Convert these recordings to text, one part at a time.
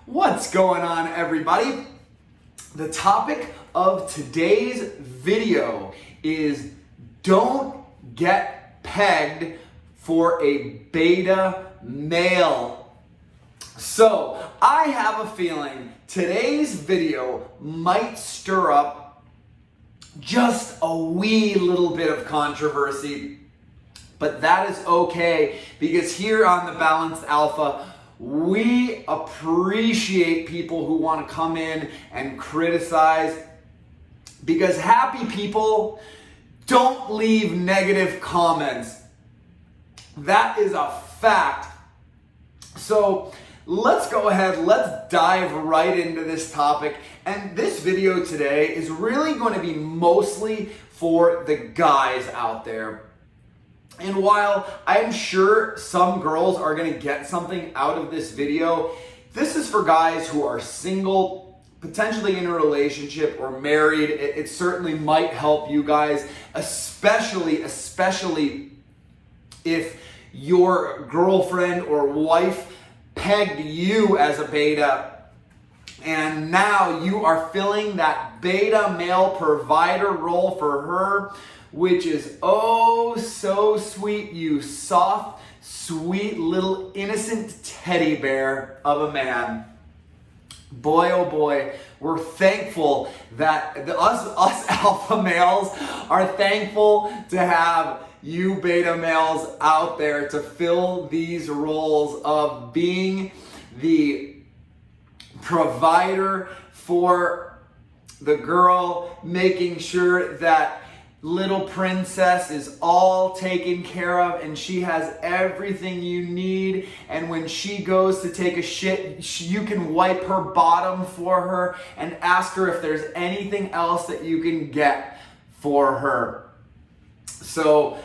What's going on, everybody? The topic of today's video is don't get pegged for a beta male. So I have a feeling today's video might stir up just a wee little bit of controversy, but that is okay because here on the Balanced Alpha, we appreciate people who want to come in and criticize, because happy people don't leave negative comments. That is a fact. So let's go ahead, let's dive right into this topic. And this video today is really going to be mostly for the guys out there. And while I'm sure some girls are going to get something out of this video, this is for guys who are single, potentially in a relationship or married. It certainly might help you guys, especially if your girlfriend or wife pegged you as a beta, and now you are filling that beta male provider role for her, which is oh so sweet, you soft, sweet little innocent teddy bear of a man. Boy, oh boy, we're thankful that us alpha males are thankful to have you beta males out there to fill these roles of being the provider for the girl, making sure that little princess is all taken care of and she has everything you need, and when she goes to take a shit, you can wipe her bottom for her and ask her if there's anything else that you can get for her. So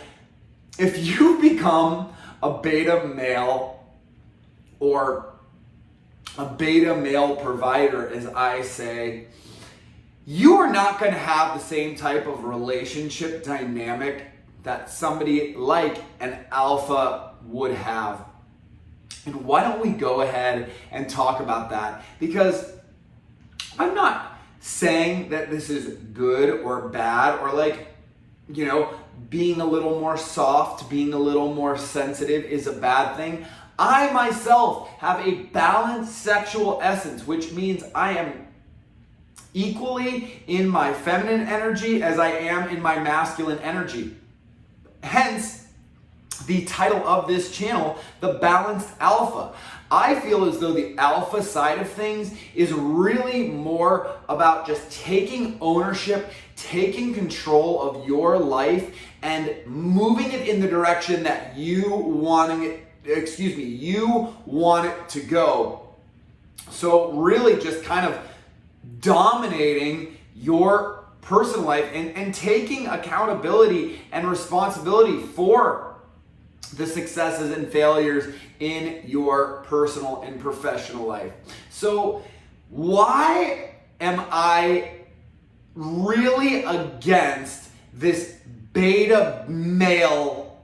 if you become a beta male or a beta male provider, as I say, you are not going to have the same type of relationship dynamic that somebody like an alpha would have. And why don't we go ahead and talk about that? Because I'm not saying that this is good or bad, or being a little more soft, being a little more sensitive is a bad thing. I myself have a balanced sexual essence, which means I am equally in my feminine energy as I am in my masculine energy. Hence, the title of this channel, The Balanced Alpha. I feel as though the alpha side of things is really more about just taking ownership, taking control of your life, and moving it in the direction that you want it to go. So really just kind of dominating your personal life and taking accountability and responsibility for the successes and failures in your personal and professional life. So why am I really against this beta male?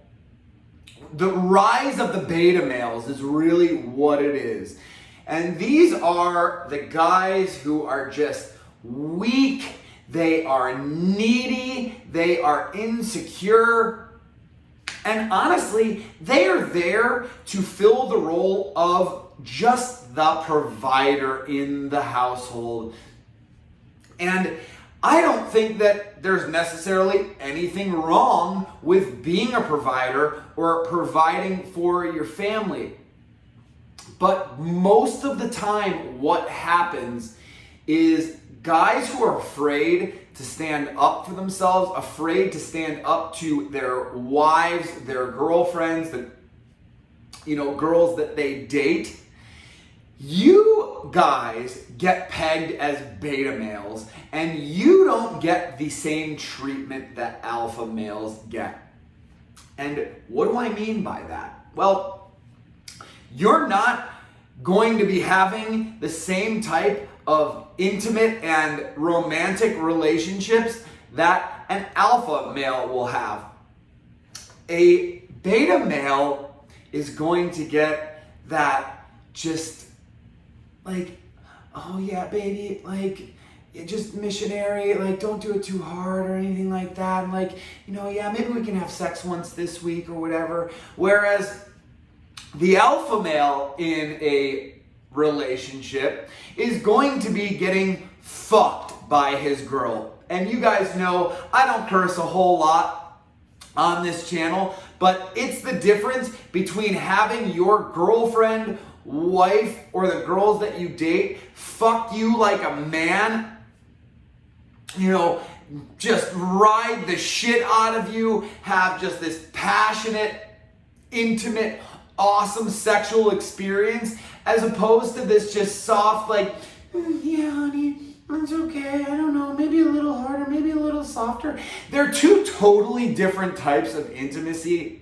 The rise of the beta males is really what it is. And these are the guys who are just weak, they are needy, they are insecure, and honestly, they are there to fill the role of just the provider in the household. And I don't think that there's necessarily anything wrong with being a provider or providing for your family. But most of the time, what happens is guys who are afraid to stand up for themselves, afraid to stand up to their wives, their girlfriends, girls that they date. You guys get pegged as beta males, and you don't get the same treatment that alpha males get. And what do I mean by that? Well, you're not going to be having the same type of intimate and romantic relationships that an alpha male will have. A beta male is going to get that just like oh yeah, baby, like, just missionary, like, don't do it too hard or anything like that. And like, yeah, maybe we can have sex once this week or whatever. Whereas the alpha male in a relationship is going to be getting fucked by his girl. And you guys know I don't curse a whole lot on this channel, but it's the difference between having your girlfriend, wife, or the girls that you date fuck you like a man, just ride the shit out of you, have just this passionate, intimate, awesome sexual experience, as opposed to this just soft, like, yeah, honey, it's okay, I don't know, maybe a little harder, maybe a little softer. They're two totally different types of intimacy.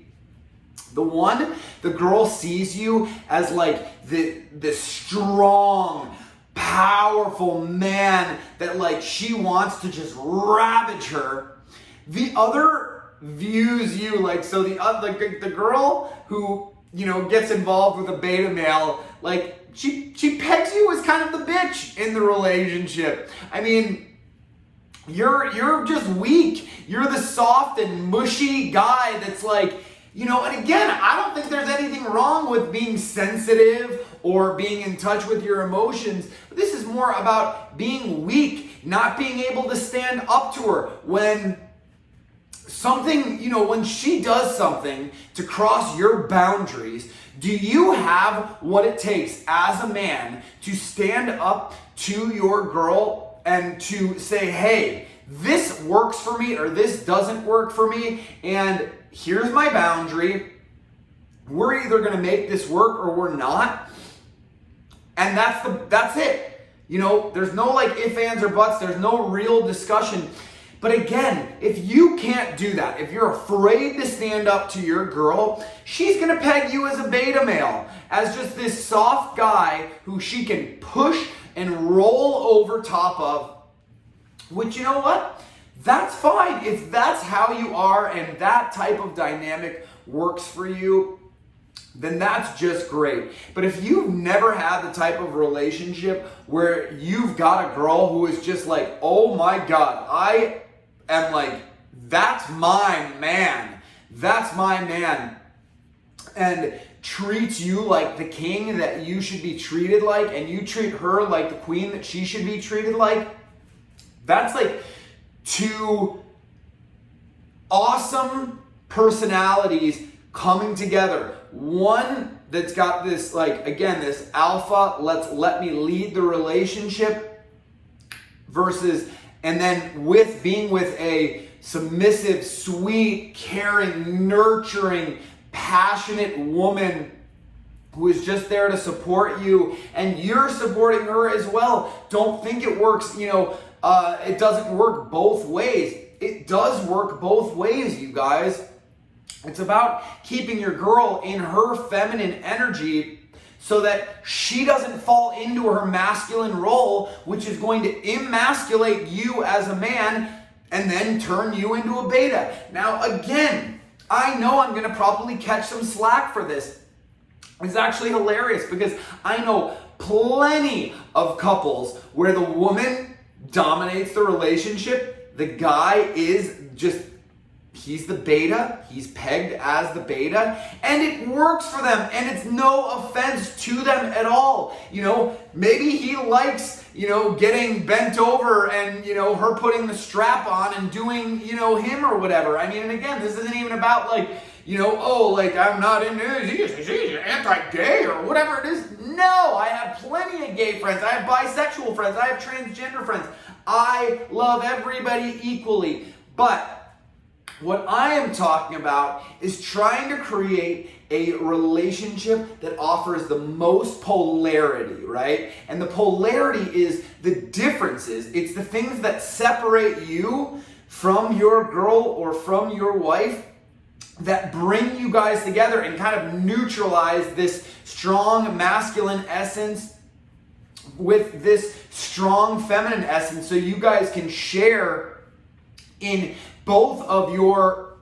The one, the girl sees you as like the strong, powerful man that like she wants to just ravage her. The other views you like, so the girl who gets involved with a beta male, like she pegs you as kind of the bitch in the relationship. I mean, you're just weak. You're the soft and mushy guy that's like, and again, I don't think there's anything wrong with being sensitive or being in touch with your emotions. But this is more about being weak, not being able to stand up to her when something, when she does something to cross your boundaries. Do you have what it takes as a man to stand up to your girl and to say, hey, this works for me or this doesn't work for me, and here's my boundary. We're either going to make this work or we're not. And that's it. There's no like ifs, ands, or buts. There's no real discussion. But again, if you can't do that, if you're afraid to stand up to your girl, she's going to peg you as a beta male, as just this soft guy who she can push and roll over top of. Which, you know what? That's fine. If that's how you are and that type of dynamic works for you, then that's just great. But if you've never had the type of relationship where you've got a girl who is just like, oh my God, I am like, that's my man. That's my man. And treats you like the king that you should be treated like, and you treat her like the queen that she should be treated like. That's like two awesome personalities coming together. One that's got this, like, again, this alpha, let me lead the relationship, versus, and then being with a submissive, sweet, caring, nurturing, passionate woman who is just there to support you, and you're supporting her as well. Don't think it works, it doesn't work both ways. It does work both ways, you guys. It's about keeping your girl in her feminine energy so that she doesn't fall into her masculine role, which is going to emasculate you as a man and then turn you into a beta. Now, again, I know I'm going to probably catch some slack for this. It's actually hilarious because I know plenty of couples where the woman dominates the relationship. The guy is just, he's the beta, he's pegged as the beta, and it works for them, and it's no offense to them at all. Maybe he likes, getting bent over and, her putting the strap on and doing, him or whatever. I mean, and again, this isn't even about like, I'm not into he's anti-gay or whatever it is. No, I have plenty of gay friends. I have bisexual friends. I have transgender friends. I love everybody equally. But what I am talking about is trying to create a relationship that offers the most polarity, right? And the polarity is the differences. It's the things that separate you from your girl or from your wife that bring you guys together and kind of neutralize this strong masculine essence with this strong feminine essence, so you guys can share in both of your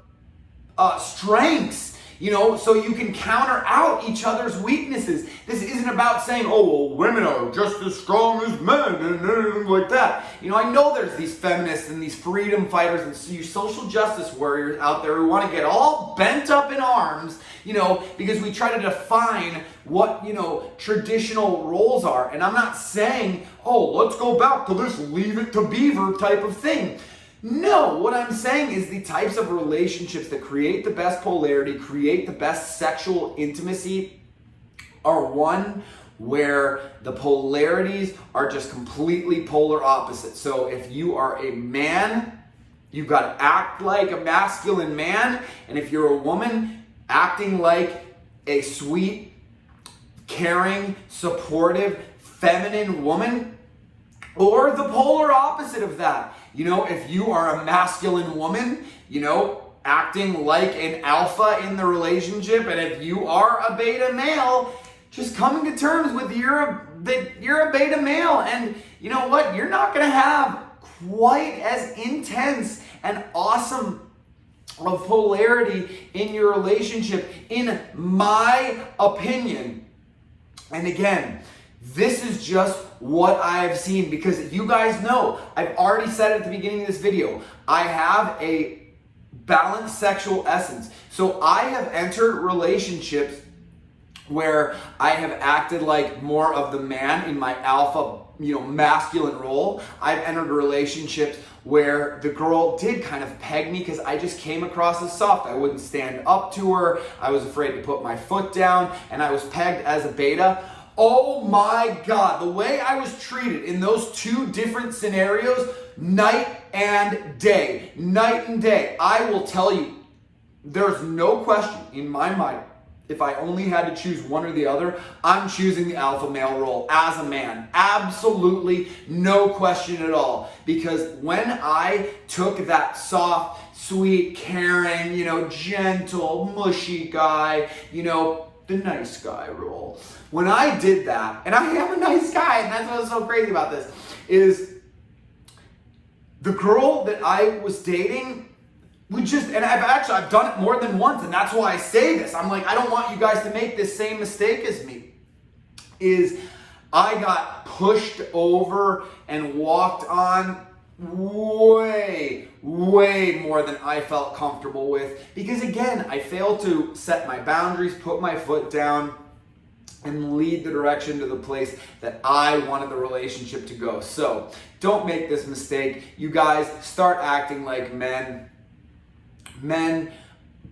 strengths. so you can counter out each other's weaknesses. This isn't about saying, oh, well, women are just as strong as men, and like that. I know there's these feminists and these freedom fighters and you social justice warriors out there who want to get all bent up in arms, because we try to define what, traditional roles are. And I'm not saying, oh, let's go back to this Leave It to Beaver type of thing. No, what I'm saying is the types of relationships that create the best polarity, create the best sexual intimacy are one where the polarities are just completely polar opposites. So if you are a man, you've got to act like a masculine man. And if you're a woman, acting like a sweet, caring, supportive, feminine woman. Or the polar opposite of that. If you are a masculine woman, acting like an alpha in the relationship, and if you are a beta male, just coming to terms with that you're a beta male, and you know what? You're not going to have quite as intense and awesome of polarity in your relationship, in my opinion. And again, this is just what I've seen, because you guys know, I've already said it at the beginning of this video, I have a balanced sexual essence. So I have entered relationships where I have acted like more of the man in my alpha, masculine role. I've entered relationships where the girl did kind of peg me because I just came across as soft. I wouldn't stand up to her. I was afraid to put my foot down, and I was pegged as a beta. Oh my God, the way I was treated in those two different scenarios, night and day. I will tell you, there's no question in my mind, if I only had to choose one or the other, I'm choosing the alpha male role as a man. Absolutely no question at all. Because when I took that soft, sweet, caring, gentle, mushy guy, the nice guy role. When I did that, and I am a nice guy, and that's what's so crazy about this, is the girl that I was dating, and I've done it more than once, and that's why I say this. I'm like, I don't want you guys to make this same mistake as me. Is I got pushed over and walked on way more than I felt comfortable with, because again, I failed to set my boundaries, put my foot down, and lead the direction to the place that I wanted the relationship to go. So don't make this mistake. You guys, start acting like men. Men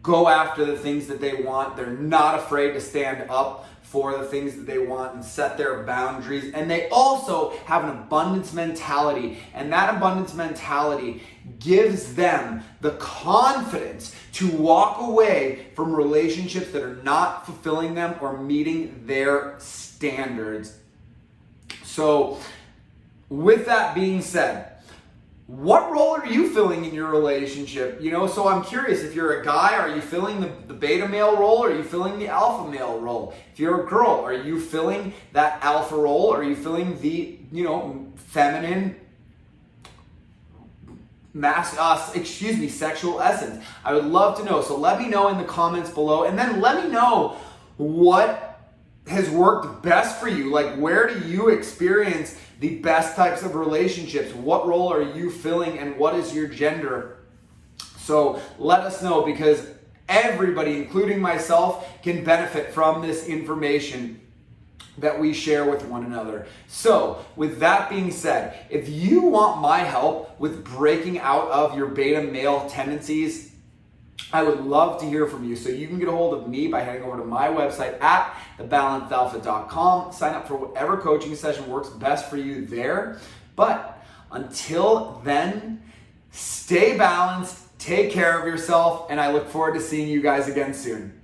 go after the things that they want. They're not afraid to stand up for the things that they want and set their boundaries. And they also have an abundance mentality. And that abundance mentality gives them the confidence to walk away from relationships that are not fulfilling them or meeting their standards. So, with that being said, what role are you filling in your relationship? So I'm curious, if you're a guy, are you filling the beta male role, or are you filling the alpha male role? If you're a girl, are you filling that alpha role, or are you filling the, feminine, sexual essence? I would love to know. So let me know in the comments below, and then let me know what has worked best for you. Like, where do you experience the best types of relationships? What role are you filling, and what is your gender? So let us know, because everybody, including myself, can benefit from this information that we share with one another. So with that being said, if you want my help with breaking out of your beta male tendencies, I would love to hear from you. So you can get a hold of me by heading over to my website at thebalancedalpha.com. Sign up for whatever coaching session works best for you there. But until then, stay balanced, take care of yourself, and I look forward to seeing you guys again soon.